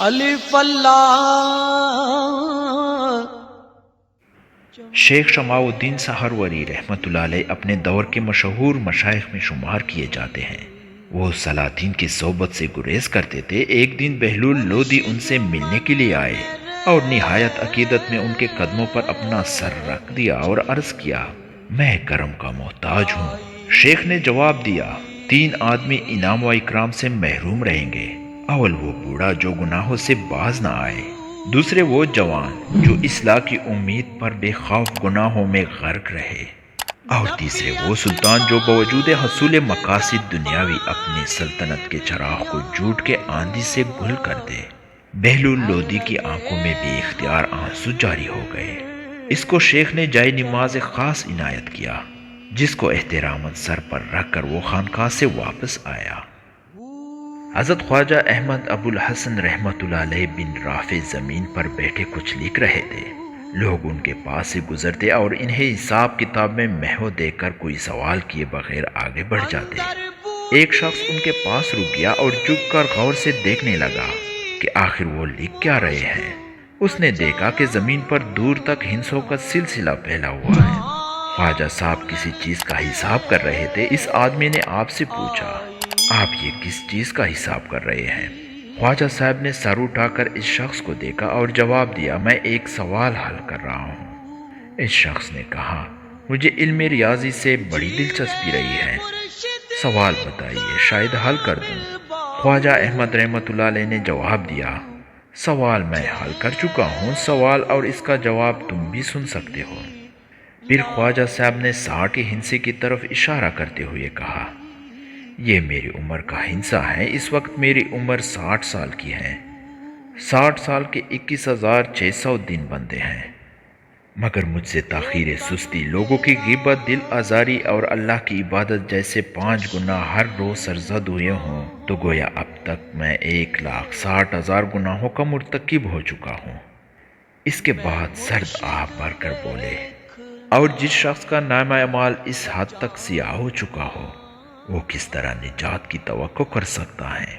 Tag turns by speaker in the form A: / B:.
A: الف اللہ
B: شیخ شماع الدین سہروردی رحمۃ اللہ علیہ اپنے دور کے مشہور مشائخ میں شمار کیے جاتے ہیں۔ وہ سلاطین کی صحبت سے گریز کرتے تھے۔ ایک دن بہلول لودھی ان سے ملنے کے لیے آئے اور نہایت عقیدت میں ان کے قدموں پر اپنا سر رکھ دیا اور عرض کیا، میں کرم کا محتاج ہوں۔ شیخ نے جواب دیا، 3 آدمی انعام و اکرام سے محروم رہیں گے۔ اول وہ بوڑھا جو گناہوں سے باز نہ آئے، دوسرے وہ جوان جو اصلاح کی امید پر بے خوف گناہوں میں غرق رہے، اور تیسرے وہ سلطان جو باوجود حصول مقاصد دنیاوی اپنی سلطنت کے چراغ کو جھوٹ کے آندھی سے گل کر دے۔ بہلول لودھی کی آنکھوں میں بے اختیار آنسو جاری ہو گئے۔ اس کو شیخ نے جائے نماز خاص عنایت کیا، جس کو احتراماً سر پر رکھ کر وہ خانقاہ سے واپس آیا۔ حضرت خواجہ احمد ابو الحسن رحمۃ اللہ علیہ بن رافع زمین پر بیٹھے کچھ لکھ رہے تھے۔ لوگ ان کے پاس سے گزرتے اور انہیں حساب کتاب میں محو دے کر کوئی سوال کیے بغیر آگے بڑھ جاتے۔ ایک شخص ان کے پاس رک گیا اور جھک کر غور سے دیکھنے لگا کہ آخر وہ لکھ کیا رہے ہیں۔ اس نے دیکھا کہ زمین پر دور تک ہندسوں کا سلسلہ پھیلا ہوا ہے۔ خواجہ صاحب کسی چیز کا حساب کر رہے تھے۔ اس آدمی نے آپ سے پوچھا، آپ یہ کس چیز کا حساب کر رہے ہیں؟ خواجہ صاحب نے سر اٹھا کر اس شخص کو دیکھا اور جواب دیا، میں ایک سوال حل کر رہا ہوں۔ اس شخص نے کہا، مجھے علم ریاضی سے بڑی دلچسپی رہی ہے، سوال بتائیے، شاید حل کر دوں۔ خواجہ احمد رحمۃ اللہ علیہ نے جواب دیا، سوال میں حل کر چکا ہوں، سوال اور اس کا جواب تم بھی سن سکتے ہو۔ پھر خواجہ صاحب نے 60 کے ہندسے کی طرف اشارہ کرتے ہوئے کہا، یہ میری عمر کا ہندسہ ہے، اس وقت میری عمر 60 سال کی ہے۔ 60 سال کے 21,600 دن بنتے ہیں، مگر مجھ سے تاخیر سستی، لوگوں کی غیبت، دل آزاری اور اللہ کی عبادت جیسے 5 گناہ ہر روز سرزد ہوئے ہوں تو گویا اب تک میں 1,60,000 گناہوں کا مرتکب ہو چکا ہوں۔ اس کے بعد سرد آہ بھر کر بولے، اور جس شخص کا نامہ اعمال اس حد تک سیاہ ہو چکا ہو، وہ کس طرح نجات کی توقع کر سکتا ہے؟